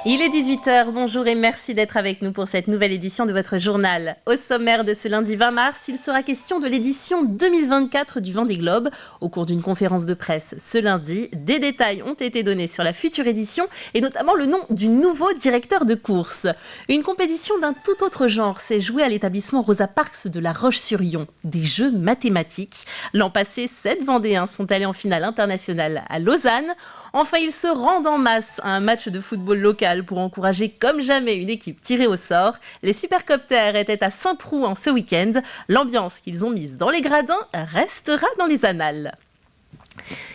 Il est 18h, bonjour et merci d'être avec nous pour cette nouvelle édition de votre journal. Au sommaire de ce lundi 20 mars, il sera question de l'édition 2024 du Vendée Globe. Au cours d'une conférence de presse ce lundi, des détails ont été donnés sur la future édition et notamment le nom du nouveau directeur de course. Une compétition d'un tout autre genre s'est jouée à l'établissement Rosa Parks de La Roche-sur-Yon. Des jeux mathématiques. L'an passé, 7 Vendéens sont allés en finale internationale à Lausanne. Enfin, ils se rendent en masse à un match de football local pour encourager comme jamais une équipe tirée au sort. Les Supercopters étaient à Saint-Proux ce week-end. L'ambiance qu'ils ont mise dans les gradins restera dans les annales.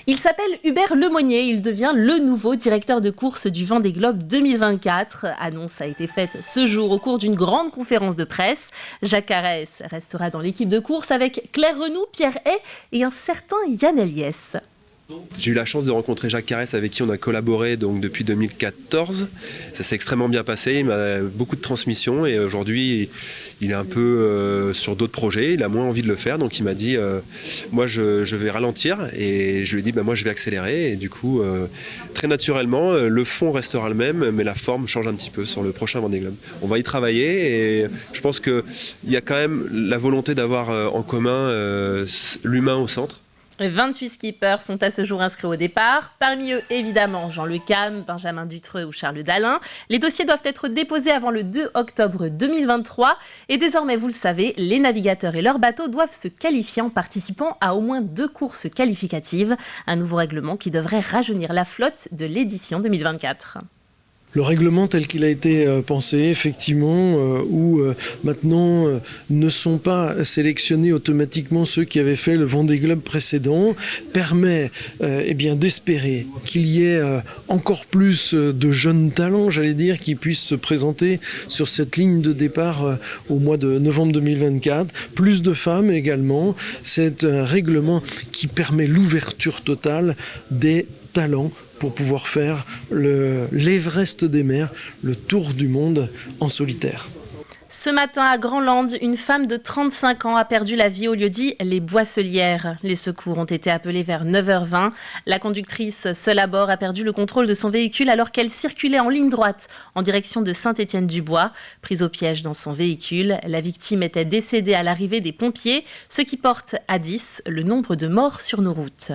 Il s'appelle Hubert Lemonnier, il devient le nouveau directeur de course du Vendée Globe 2024. Annonce a été faite ce jour au cours d'une grande conférence de presse. Jacques Carès restera dans l'équipe de course avec Claire Renoux, Pierre Hay et un certain Yann Eliès. J'ai eu la chance de rencontrer Jacques Carès avec qui on a collaboré donc, depuis 2014. Ça s'est extrêmement bien passé, il m'a beaucoup de transmissions et aujourd'hui il est un peu sur d'autres projets, il a moins envie de le faire donc il m'a dit moi je vais ralentir et je lui ai dit moi je vais accélérer et du coup très naturellement le fond restera le même mais la forme change un petit peu sur le prochain Vendée Globe. On va y travailler et je pense qu'il y a quand même la volonté d'avoir en commun l'humain au centre. 28 skippers sont à ce jour inscrits au départ. Parmi eux, évidemment, Jean Le Cam, Benjamin Dutreux ou Charles Dalin. Les dossiers doivent être déposés avant le 2 octobre 2023. Et désormais, vous le savez, les navigateurs et leurs bateaux doivent se qualifier en participant à au moins 2 courses qualificatives. Un nouveau règlement qui devrait rajeunir la flotte de l'édition 2024. Le règlement tel qu'il a été pensé, effectivement, où maintenant ne sont pas sélectionnés automatiquement ceux qui avaient fait le Vendée Globe précédent, permet d'espérer qu'il y ait encore plus de jeunes talents, j'allais dire, qui puissent se présenter sur cette ligne de départ au mois de novembre 2024. Plus de femmes également. C'est un règlement qui permet l'ouverture totale des talents pour pouvoir faire l'Everest des mers, le tour du monde en solitaire. Ce matin, à Grandland, une femme de 35 ans a perdu la vie au lieu-dit Les Boisselières. Les secours ont été appelés vers 9h20. La conductrice, seule à bord, a perdu le contrôle de son véhicule alors qu'elle circulait en ligne droite en direction de Saint-Étienne-du-Bois. Prise au piège dans son véhicule, la victime était décédée à l'arrivée des pompiers, ce qui porte à 10 le nombre de morts sur nos routes.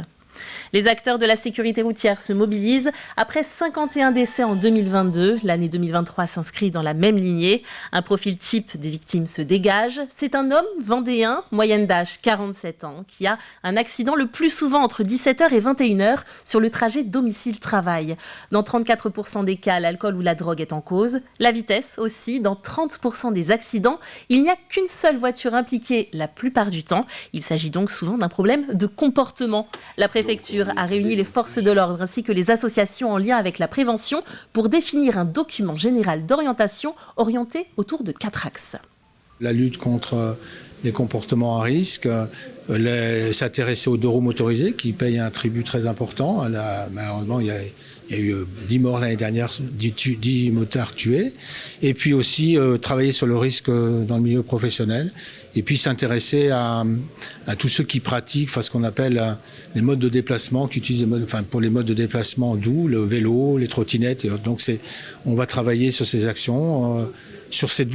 Les acteurs de la sécurité routière se mobilisent. Après 51 décès en 2022, l'année 2023 s'inscrit dans la même lignée. Un profil type des victimes se dégage. C'est un homme vendéen, moyenne d'âge 47 ans, qui a un accident le plus souvent entre 17h et 21h sur le trajet domicile-travail. Dans 34% des cas, l'alcool ou la drogue est en cause. La vitesse aussi, dans 30% des accidents, il n'y a qu'une seule voiture impliquée la plupart du temps. Il s'agit donc souvent d'un problème de comportement. La préfecture a réuni les forces de l'ordre ainsi que les associations en lien avec la prévention pour définir un document général d'orientation orienté autour de 4 axes. La lutte contre les comportements à risque, s'intéresser aux 2 roues motorisés qui payent un tribut très important. Malheureusement, il y a eu 10 morts l'année dernière, 10 motards tués. Et puis aussi travailler sur le risque dans le milieu professionnel. Et puis s'intéresser à tous ceux qui pratiquent ce qu'on appelle les modes de déplacement, qui utilisent pour les modes de déplacement doux, le vélo, les trottinettes. Et autres. Donc on va travailler sur ces actions,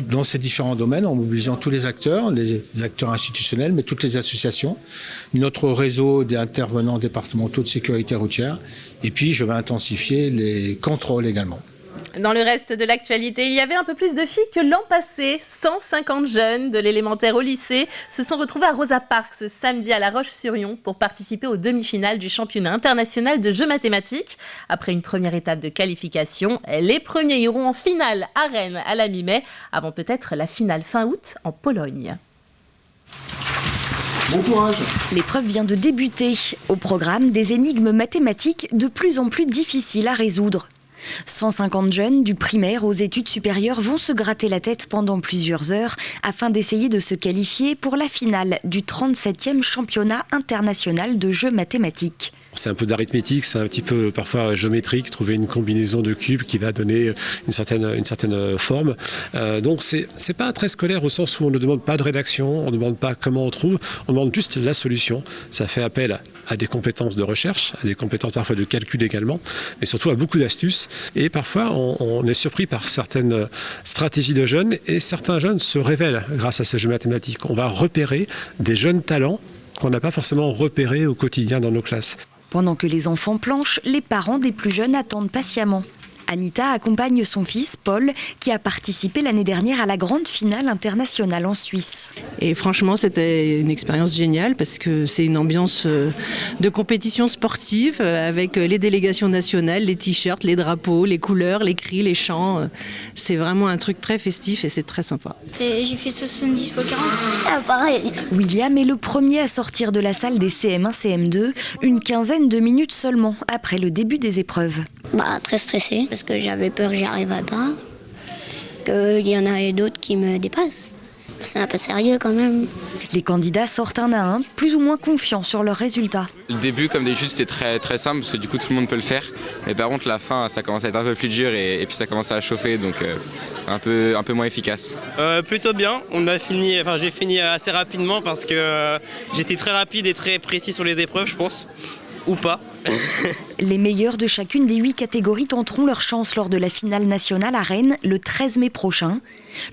dans ces différents domaines, en mobilisant tous les acteurs institutionnels, mais toutes les associations, notre réseau d'intervenants départementaux de sécurité routière. Et puis je vais intensifier les contrôles également. Dans le reste de l'actualité, il y avait un peu plus de filles que l'an passé. 150 jeunes de l'élémentaire au lycée se sont retrouvés à Rosa Parks ce samedi à La Roche-sur-Yon pour participer aux demi-finales du championnat international de jeux mathématiques. Après une première étape de qualification, les premiers iront en finale à Rennes à la mi-mai, avant peut-être la finale fin août en Pologne. Bon courage. L'épreuve vient de débuter. Au programme, des énigmes mathématiques de plus en plus difficiles à résoudre. 150 jeunes du primaire aux études supérieures vont se gratter la tête pendant plusieurs heures afin d'essayer de se qualifier pour la finale du 37e championnat international de jeux mathématiques. C'est un peu d'arithmétique, c'est un petit peu parfois géométrique, trouver une combinaison de cubes qui va donner une certaine forme. Donc c'est pas très scolaire au sens où on ne demande pas de rédaction, on ne demande pas comment on trouve, on demande juste la solution. Ça fait appel à des compétences de recherche, à des compétences parfois de calcul également, mais surtout à beaucoup d'astuces. Et parfois on est surpris par certaines stratégies de jeunes et certains jeunes se révèlent grâce à ces jeux mathématiques. On va repérer des jeunes talents qu'on n'a pas forcément repérés au quotidien dans nos classes. Pendant que les enfants planchent, les parents des plus jeunes attendent patiemment. Anita accompagne son fils, Paul, qui a participé l'année dernière à la grande finale internationale en Suisse. Et franchement, c'était une expérience géniale parce que c'est une ambiance de compétition sportive avec les délégations nationales, les t-shirts, les drapeaux, les couleurs, les cris, les chants. C'est vraiment un truc très festif et c'est très sympa. Et j'ai fait 70 x 40. Ah, pareil. William est le premier à sortir de la salle des CM1, CM2, une quinzaine de minutes seulement après le début des épreuves. Très stressée parce que j'avais peur que j'y arriverais pas, qu'il y en a d'autres qui me dépassent. C'est un peu sérieux quand même. Les candidats sortent un à un, plus ou moins confiants sur leurs résultats. Le début, comme d'habitude, c'était très, très simple parce que du coup tout le monde peut le faire. Mais par contre, la fin, ça commence à être un peu plus dur et puis ça commence à chauffer, donc un peu moins efficace. Plutôt bien. J'ai fini assez rapidement parce que j'étais très rapide et très précis sur les épreuves, je pense. Ou pas. Les meilleurs de chacune des 8 catégories tenteront leur chance lors de la finale nationale à Rennes le 13 mai prochain.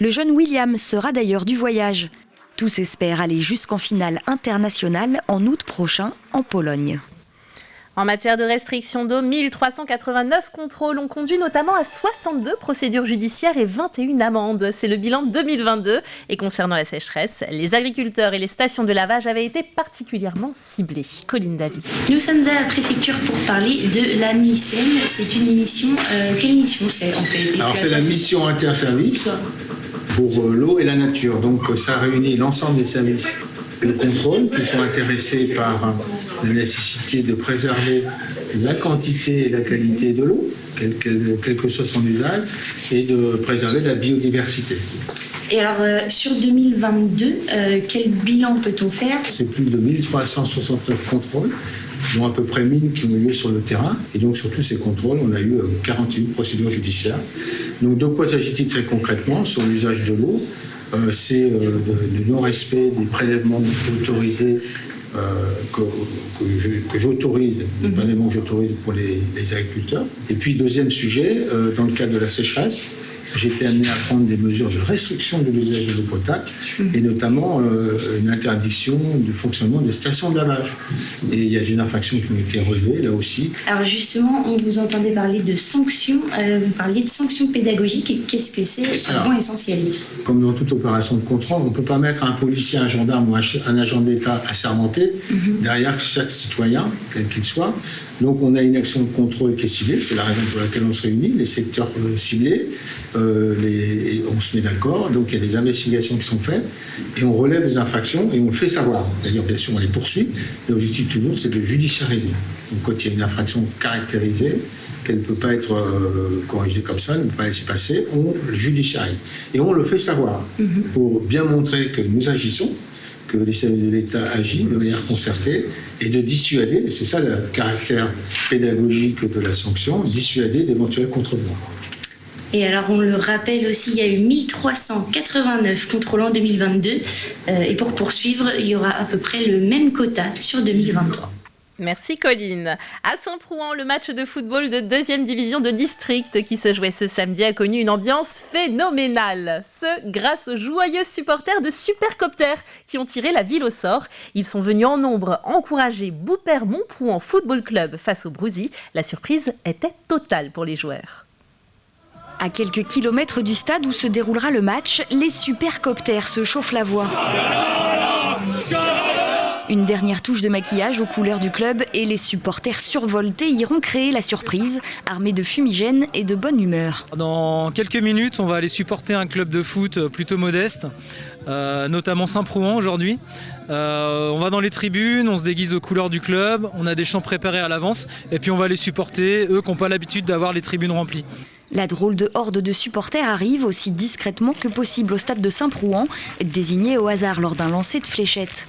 Le jeune William sera d'ailleurs du voyage. Tous espèrent aller jusqu'en finale internationale en août prochain en Pologne. En matière de restriction d'eau, 1389 contrôles ont conduit notamment à 62 procédures judiciaires et 21 amendes. C'est le bilan 2022. Et concernant la sécheresse, les agriculteurs et les stations de lavage avaient été particulièrement ciblés. Colline Davy. Nous sommes à la préfecture pour parler de la MICEN. C'est une mission. Quelle mission c'est en fait? Alors c'est la mission interservice pour l'eau et la nature. Donc ça réunit l'ensemble des services de contrôle qui sont intéressés par la nécessité de préserver la quantité et la qualité de l'eau, quel que soit son usage, et de préserver la biodiversité. Et alors, sur 2022, quel bilan peut-on faire? C'est plus de 1369 contrôles, dont à peu près 1000 qui ont eu lieu sur le terrain. Et donc, sur tous ces contrôles, on a eu 41 procédures judiciaires. Donc, de quoi s'agit-il très concrètement sur l'usage de l'eau? C'est de non-respect des prélèvements autorisés que j'autorise, des prélèvements que j'autorise pour les agriculteurs. Et puis, deuxième sujet, dans le cadre de la sécheresse, j'ai été amené à prendre des mesures de restriction de l'usage de l'eau potable et notamment une interdiction du fonctionnement des stations de lavage. Et il y a des infractions qui ont été relevées là aussi. Alors justement, on vous entendait parler de sanctions, vous parliez de sanctions pédagogiques. Qu'est-ce que c'est? C'est vraiment essentiel. Comme dans toute opération de contrôle, on ne peut pas mettre un policier, un gendarme ou un agent de l'État assermenté derrière chaque citoyen, quel qu'il soit. Donc on a une action de contrôle qui est ciblée, c'est la raison pour laquelle on se réunit, les secteurs ciblés, on se met d'accord, donc il y a des investigations qui sont faites et on relève les infractions et on le fait savoir. D'ailleurs, bien sûr, on les poursuit. L'objectif toujours, c'est de judiciariser. Donc quand il y a une infraction caractérisée, qu'elle ne peut pas être corrigée comme ça, ne peut pas laisser passer, on le judiciarise. Et on le fait savoir pour bien montrer que nous agissons, que les services de l'État agissent de manière concertée et de dissuader, et c'est ça le caractère pédagogique de la sanction, dissuader d'éventuels contrevenants. Et alors on le rappelle aussi, il y a eu 1389 contrôles en 2022 et pour poursuivre, il y aura à peu près le même quota sur 2023. Merci Colline. À Saint-Prouan, le match de football de 2e division de district qui se jouait ce samedi a connu une ambiance phénoménale. Ce grâce aux joyeux supporters de Supercopter qui ont tiré la ville au sort. Ils sont venus en nombre encourager Boupère-Montprouan Football Club face au Brouzy. La surprise était totale pour les joueurs. À quelques kilomètres du stade où se déroulera le match, les Supercopters se chauffent la voix. Une dernière touche de maquillage aux couleurs du club et les supporters survoltés iront créer la surprise, armés de fumigènes et de bonne humeur. Dans quelques minutes, on va aller supporter un club de foot plutôt modeste, notamment Saint-Prouan aujourd'hui. On va dans les tribunes, on se déguise aux couleurs du club, on a des chants préparés à l'avance et puis on va les supporter, eux qui n'ont pas l'habitude d'avoir les tribunes remplies. La drôle de horde de supporters arrive aussi discrètement que possible au stade de Saint-Prouan, désigné au hasard lors d'un lancer de fléchettes.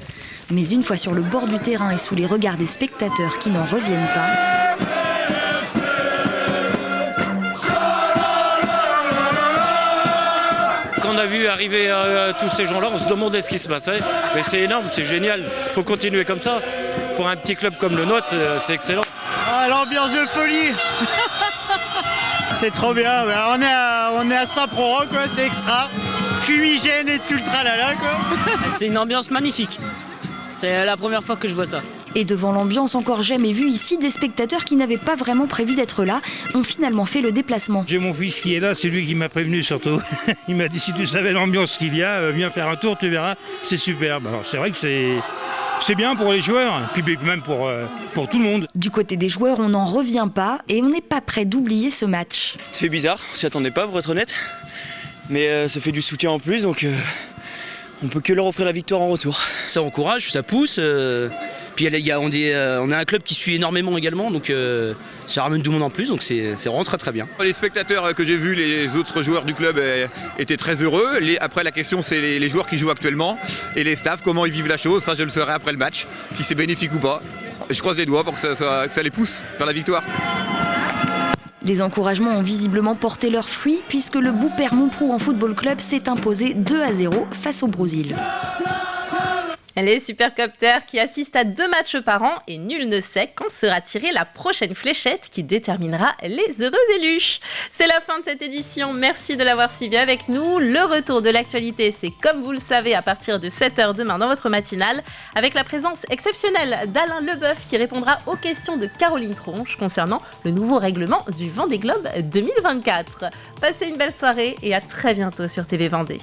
Mais une fois sur le bord du terrain et sous les regards des spectateurs qui n'en reviennent pas, quand on a vu arriver tous ces gens-là, on se demandait ce qui se passait. Mais c'est énorme, c'est génial. Il faut continuer comme ça. Pour un petit club comme le nôtre, c'est excellent. Ah, l'ambiance de folie. C'est trop bien. On est à Saint-Proran, quoi. C'est extra. Fumigène et tout le tralala, quoi. C'est une ambiance magnifique. C'est la première fois que je vois ça. Et devant l'ambiance encore jamais vue ici, des spectateurs qui n'avaient pas vraiment prévu d'être là ont finalement fait le déplacement. J'ai mon fils qui est là, c'est lui qui m'a prévenu surtout. Il m'a dit si tu savais l'ambiance qu'il y a, viens faire un tour, tu verras, c'est superbe. Alors c'est vrai que c'est bien pour les joueurs, puis même pour tout le monde. Du côté des joueurs, on n'en revient pas et on n'est pas prêt d'oublier ce match. Ça fait bizarre, on s'y attendait pas pour être honnête. Mais ça fait du soutien en plus, donc on peut que leur offrir la victoire en retour. Ça encourage, ça pousse. Puis on a un club qui suit énormément également, donc ça ramène tout le monde en plus, donc c'est vraiment très très bien. Les spectateurs que j'ai vus, les autres joueurs du club étaient très heureux. Après la question c'est les joueurs qui jouent actuellement et les staffs, comment ils vivent la chose, ça je le saurai après le match, si c'est bénéfique ou pas. Je croise les doigts pour que ça les pousse vers la victoire. Les encouragements ont visiblement porté leurs fruits puisque le Boupère-Montproux Football Club s'est imposé 2-0 face au Brésil. Les supercopters qui assistent à 2 matchs par an et nul ne sait quand sera tirée la prochaine fléchette qui déterminera les heureux élus. C'est la fin de cette édition, merci de l'avoir suivi avec nous. Le retour de l'actualité, c'est comme vous le savez à partir de 7h demain dans votre matinale avec la présence exceptionnelle d'Alain Leboeuf qui répondra aux questions de Caroline Tronche concernant le nouveau règlement du Vendée Globe 2024. Passez une belle soirée et à très bientôt sur TV Vendée.